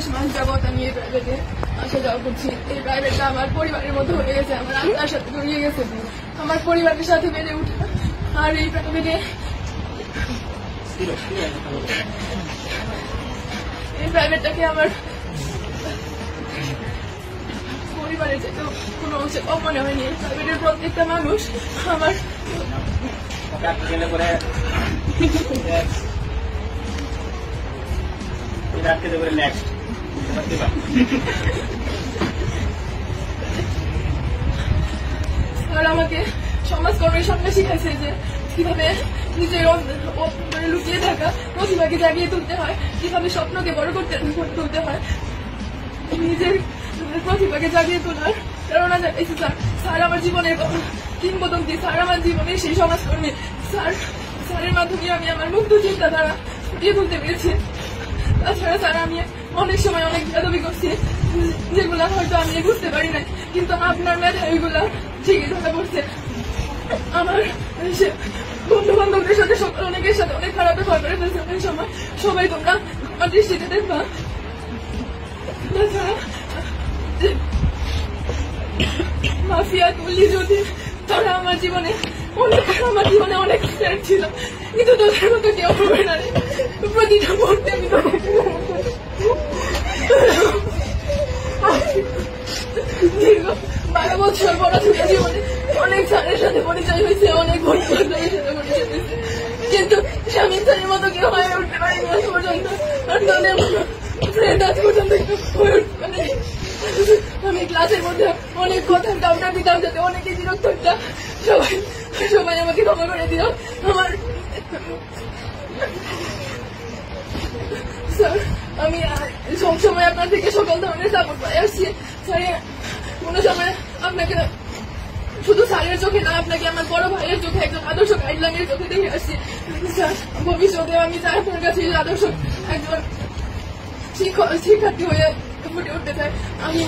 10 মাস যাবত আমি এই প্রাইভেটে আসা যাওয়া করছি। এই প্রাইভেটটা আমার পরিবারের মতো হয়ে গেছে, আমার আত্মার সাথে জড়িয়ে গেছে, আমার পরিবারের সাথে বেড়ে উঠা। আর এই প্রাইভেটটাকে আমার পরিবারের যেতে কোনো অংশে কম মনে হয়নি। প্রাইভেটের প্রত্যেকটা মানুষ আমার আর আমাকে সমাজকর্মের সামনে শিখাইছে যে কিভাবে নিজের লুকিয়ে থাকা প্রতিভাকে জাগিয়ে তুলতে হয়, কিভাবে স্বপ্নকে বড় করতে তুলতে হয়, নিজের প্রতিভাকে জাগিয়ে তোলার প্রেরণা জানাইছে স্যার। স্যার আমার জীবনের কিংবদন্তি, স্যার আমার জীবনের সেই সমাজকর্মী। স্যারের মাধ্যমে আমি আমার মুক্ত চিন্তাধারা ফুটিয়ে তুলতে পেরেছি। তাছাড়া স্যার আমি অনেক সময় অনেক বেদবি করছি যেগুলা হয়তো আমি বুঝতে পারি না, কিন্তু আপনার মেধা ওইগুলা ঠিকই ধরা পড়ছে। আমার বন্ধু বান্ধবদের সাথে অনেকের সাথে অনেক খারাপ ব্যবহার করে ফেলছে অনেক সময়, সবাই তোমরা আমার দৃষ্টিতে দেখবা। তাছাড়া মাফিয়া তুলি যদি তারা আমার জীবনে অনেক ফ্রেন্ড ছিল, কিন্তু তোদের মতো কেউ হবে না। প্রতিটা মুহূর্তে আমি 12 বছর পড়াশোনা জীবনে অনেক স্যারের সাথে পরিচয় হয়েছে, অনেক বন্ধু বান্ধবের সাথে পরিচয় হয়েছে, কিন্তু স্বামী স্যারের মতো কেউ হয়ে উঠতে পারিনি আজ পর্যন্ত। আর তাদের ফ্রেন্ড আজ পর্যন্ত হয়ে উঠতে পারে। আমি ক্লাসের মধ্যে অনেক কথা কাউন্টার দিতাম যাতে অনেকে বিরক্ত হতাম। সবাই আমাকে ক্ষমা করে দিও। আমার স্যার আমি সবসময় আপনার থেকে সকল ধরনের সাপোর্ট পাই আসছি স্যার। কোনো সময় আপনাকে শুধু স্যারের চোখে না, আপনাকে আমার বড় ভাইয়ের চোখে একজন আদর্শ গাইডলাইনের চোখে দেখে আসছি স্যার। ভবিষ্যতে আমি চাই আপনার কাছে আদর্শ একজন শিক্ষার্থী হয়ে ফুটে উঠতে চাই। আমি